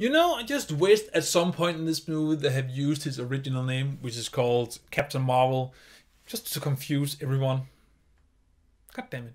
You know, I just wished at some point in this movie they have used his original name, which is called Captain Marvel, just to confuse everyone. God damn it.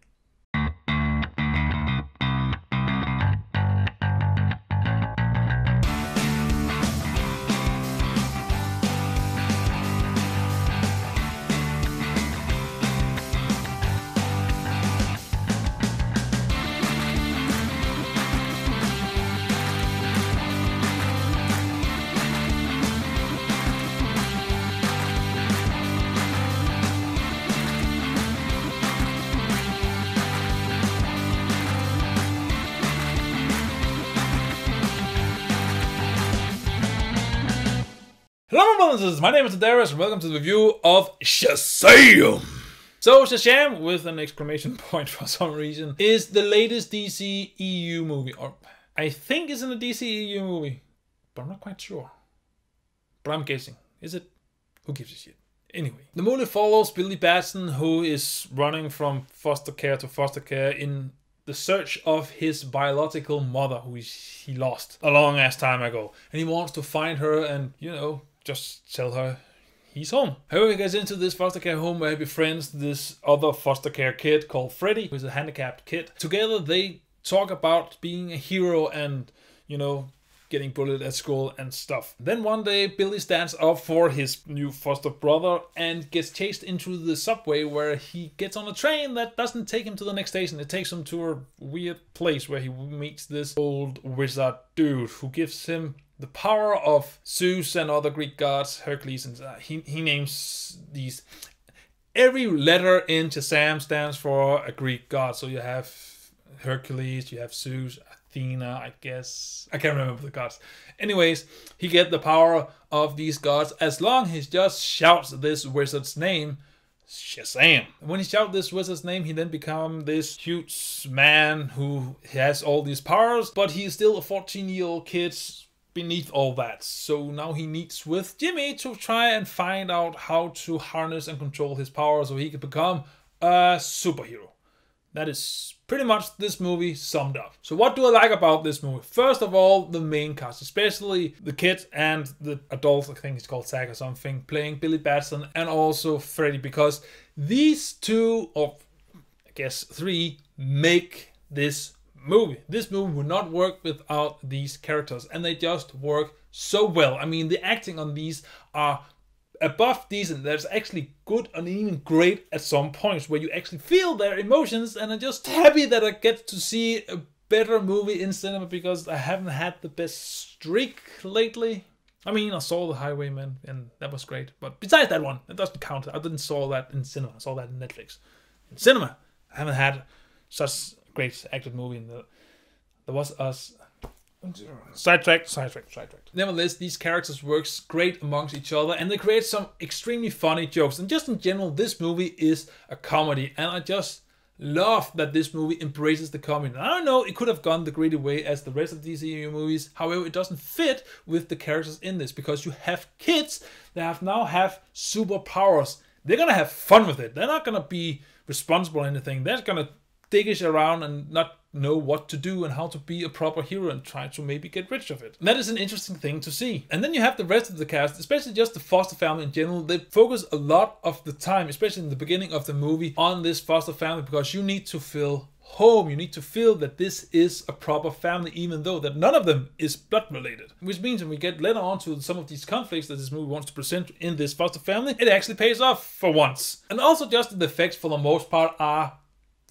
Hello my brothers and sisters, my name is Daidarius and welcome to the review of Shazam! So Shazam, with an exclamation point for some reason, is the latest DCEU movie. Or I think it's in a DCEU movie, but I'm not quite sure. But I'm guessing. Is it? Who gives a shit? Anyway, the movie follows Billy Batson, who is running from foster care to foster care in the search of his biological mother, who he lost a long ass time ago. And he wants to find her and, you know, just tell her he's home. However, he gets into this foster care home where he befriends this other foster care kid called Freddy, who's a handicapped kid. Together they talk about being a hero and, you know, getting bullied at school and stuff. Then one day Billy stands up for his new foster brother and gets chased into the subway, where he gets on a train that doesn't take him to the next station. It takes him to a weird place where he meets this old wizard dude who gives him the power of Zeus and other Greek gods, Hercules, and he names these. Every letter in Shazam stands for a Greek god. So you have Hercules, you have Zeus, Athena, I guess. I can't remember the gods. Anyways, he gets the power of these gods as long as he just shouts this wizard's name, Shazam. When he shouts this wizard's name, he then becomes this huge man who has all these powers, but he's still a 14-year-old kid beneath all that. So now he meets with Jimmy to try and find out how to harness and control his power so he can become a superhero. That is pretty much this movie summed up. So what do I like about this movie? First of all, the main cast, especially the kid and the adult, I think it's called Zach or something, playing Billy Batson, and also Freddy, because these two, or I guess three, make this movie. This movie would not work without these characters, and they just work so well. I mean, the acting on these are above decent. That's actually good and even great at some points where you actually feel their emotions, and I'm just happy that I get to see a better movie in cinema, because I haven't had the best streak lately. I mean, I saw The Highwayman and that was great, but besides that one, it doesn't count. I didn't saw that in cinema. I saw that in Netflix. In cinema, I haven't had such great acted movie in the There Was Us. Sidetracked. Nevertheless, these characters works great amongst each other, and they create some extremely funny jokes. And just in general, this movie is a comedy, and I just love that this movie embraces the comedy. I don't know, it could have gone the gritty way as the rest of these DCEU movies. However, it doesn't fit with the characters in this, because you have kids that now have superpowers. They're gonna have fun with it. They're not gonna be responsible or anything. They're gonna diggish around and not know what to do and how to be a proper hero and try to maybe get rich of it. And that is an interesting thing to see. And then you have the rest of the cast, especially just the foster family in general. They focus a lot of the time, especially in the beginning of the movie, on this foster family, because you need to feel home. You need to feel that this is a proper family, even though that none of them is blood related. Which means when we get later on to some of these conflicts that this movie wants to present in this foster family, it actually pays off for once. And also just the effects for the most part are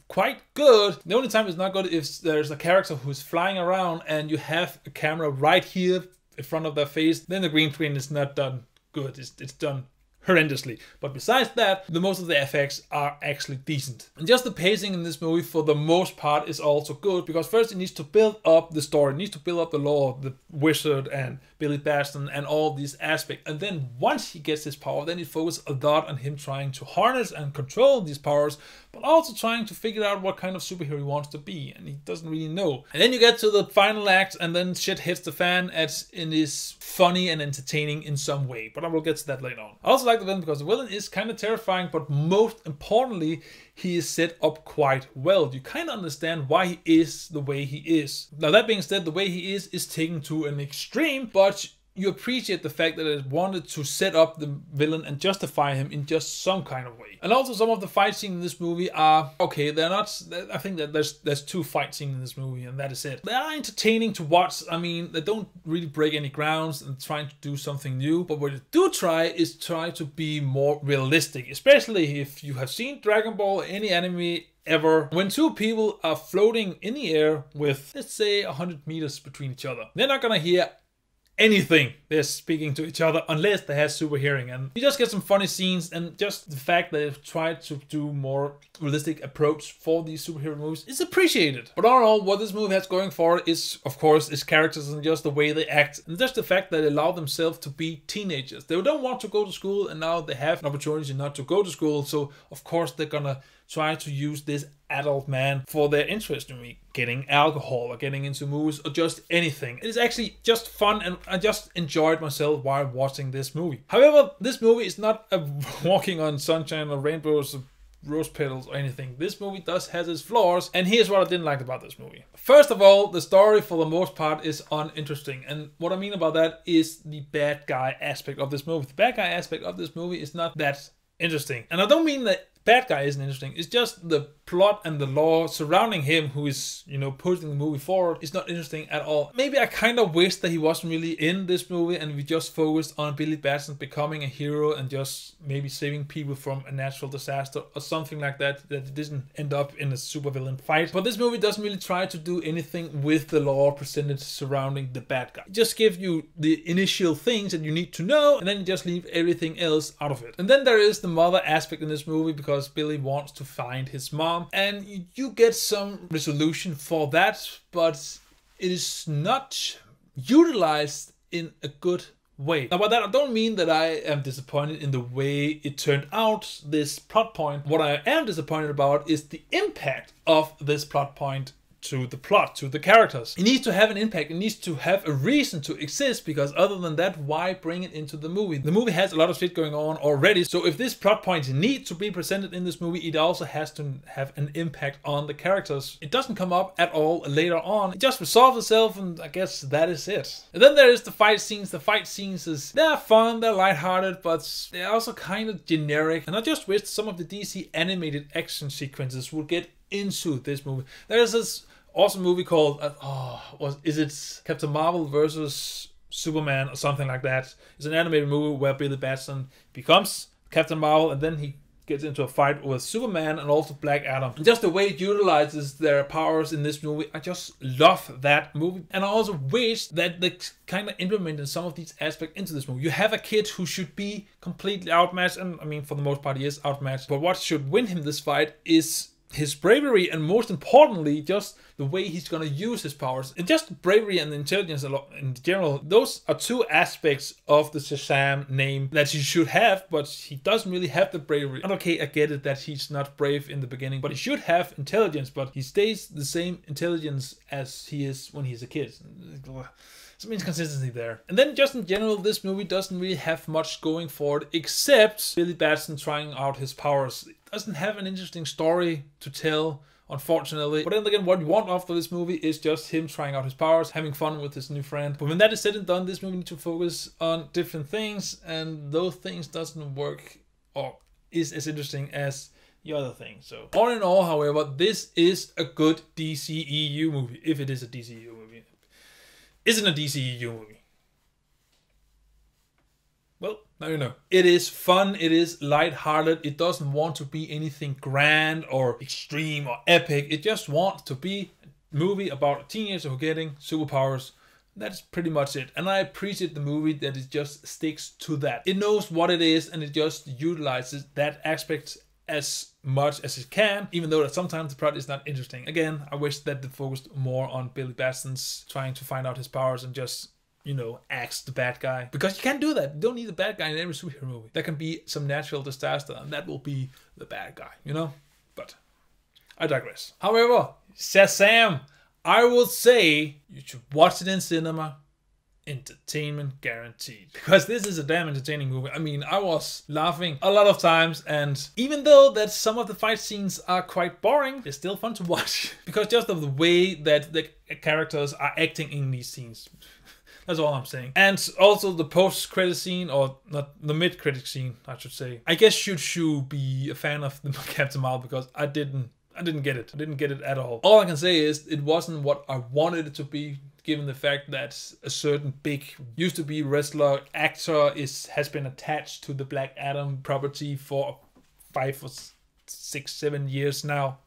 quite good. The only time it's not good is there's a character who's flying around and you have a camera right here in front of their face. Then the green screen is not done good. It's done horrendously. But besides that, the most of the effects are actually decent. And just the pacing in this movie for the most part is also good, because first it needs to build up the story, it needs to build up the lore, the wizard and Billy Batson and all these aspects. And then once he gets his power, then it focuses a lot on him trying to harness and control these powers, but also trying to figure out what kind of superhero he wants to be, and he doesn't really know. And then you get to the final act, and then shit hits the fan, as it is funny and entertaining in some way, but I will get to that later on. I also like the villain because the villain is kind of terrifying, but most importantly, he is set up quite well. You kind of understand why he is the way he is. Now that being said, the way he is taken to an extreme, but you appreciate the fact that it wanted to set up the villain and justify him in just some kind of way. And also some of the fight scenes in this movie are okay. They're not. I think that there's 2 fight scenes in this movie, and that is it. They are entertaining to watch. I mean, they don't really break any grounds and trying to do something new. But what they do try is to be more realistic, especially if you have seen Dragon Ball or any anime ever. When 2 people are floating in the air with, let's say, 100 meters between each other, they're not gonna hear anything they're speaking to each other unless they have super hearing, and you just get some funny scenes. And just the fact that they've tried to do more realistic approach for these superhero movies is appreciated. But all in all, what this movie has going for it is, of course, its characters and just the way they act, and just the fact that they allow themselves to be teenagers. They don't want to go to school, and now they have an opportunity not to go to school, so of course they're gonna try to use this adult man for their interest in me, getting alcohol or getting into movies or just anything. It is actually just fun, and I just enjoyed myself while watching this movie. However, this movie is not a walking on sunshine or rainbows or rose petals or anything. This movie does have its flaws, and here's what I didn't like about this movie. First of all, the story for the most part is uninteresting, and what I mean about that is the bad guy aspect of this movie. The bad guy aspect of this movie is not that interesting, and I don't mean that bad guy isn't interesting. It's just the plot and the lore surrounding him, who is, you know, pushing the movie forward, is not interesting at all. Maybe I kind of wish that he wasn't really in this movie and we just focused on Billy Batson becoming a hero and just maybe saving people from a natural disaster or something like that, that it didn't end up in a supervillain fight. But this movie doesn't really try to do anything with the lore presented surrounding the bad guy. It just gives you the initial things that you need to know, and then you just leave everything else out of it. And then there is the mother aspect in this movie, because Billy wants to find his mom, and you get some resolution for that, but it is not utilized in a good way. Now by that I don't mean that I am disappointed in the way it turned out, this plot point. What I am disappointed about is the impact of this plot point to the plot, to the characters. It needs to have an impact, it needs to have a reason to exist, because other than that, why bring it into the movie? The movie has a lot of shit going on already, so if this plot point needs to be presented in this movie, it also has to have an impact on the characters. It doesn't come up at all later on, it just resolves itself, and I guess that is it. And then there is the fight scenes. The fight scenes, they're fun, they're lighthearted, but they're also kind of generic, and I just wish some of the DC animated action sequences would get into this movie. There's this awesome movie called is it Captain Marvel versus Superman or something like that. It's an animated movie where Billy Batson becomes Captain Marvel, and then he gets into a fight with Superman and also Black Adam. And just the way it utilizes their powers in this movie, I just love that movie. And I also wish that they kind of implemented some of these aspects into this movie. You have a kid who should be completely outmatched, and I mean, for the most part he is outmatched, but what should win him this fight is his bravery, and most importantly, just the way he's gonna use his powers. And just bravery and intelligence in general, those are 2 aspects of the Shazam name that he should have, but he doesn't really have the bravery. And okay, I get it that he's not brave in the beginning, but he should have intelligence, but he stays the same intelligence as he is when he's a kid. Some inconsistency there. And then just in general, this movie doesn't really have much going for it, except Billy Batson trying out his powers. It doesn't have an interesting story to tell, unfortunately. But then again, what you want after this movie is just him trying out his powers, having fun with his new friend. But when that is said and done, this movie needs to focus on different things, and those things doesn't work or is as interesting as the other thing. So all in all, however, this is a good DCEU movie, if it is a DCEU movie. Isn't a DCEU movie? Well, now you know. It is fun, it is light-hearted, it doesn't want to be anything grand or extreme or epic. It just wants to be a movie about a teenager who getting superpowers. That's pretty much it. And I appreciate the movie that it just sticks to that. It knows what it is, and it just utilizes that aspect as much as it can, even though that sometimes the plot is not interesting. Again, I wish that they focused more on Billy Batson's trying to find out his powers and just, you know, axe the bad guy. Because you can't do that. You don't need a bad guy in every superhero movie. There can be some natural disaster, and that will be the bad guy, you know? But I digress. However, Shazam, I would say you should watch it in cinema. entertainment guaranteed. Because this is a damn entertaining movie. I mean, I was laughing a lot of times, and even though that some of the fight scenes are quite boring, they're still fun to watch. Because just of the way that the characters are acting in these scenes. That's all I'm saying. And also the post-credit scene, or not the mid-credit scene, I should say. I guess should be a fan of the Captain Marvel, because I didn't get it. I didn't get it at all. All I can say is it wasn't what I wanted it to be, given the fact that a certain big used to be wrestler actor has been attached to the Black Adam property for 5 or 6, 7 years now.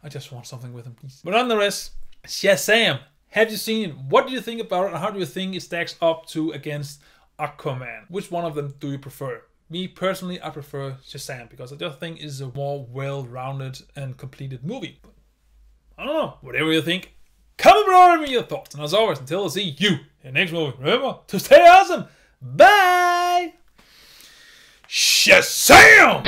I just want something with him, please. But nonetheless, Shazam. Have you seen it? What do you think about it? And how do you think it stacks up to against Aquaman? Which one of them do you prefer? Me personally, I prefer Shazam, because I just think it's a more well-rounded and completed movie. But I don't know. Whatever you think, comment below with your thoughts. And as always, until I see you in the next movie, remember to stay awesome. Bye! Shazam!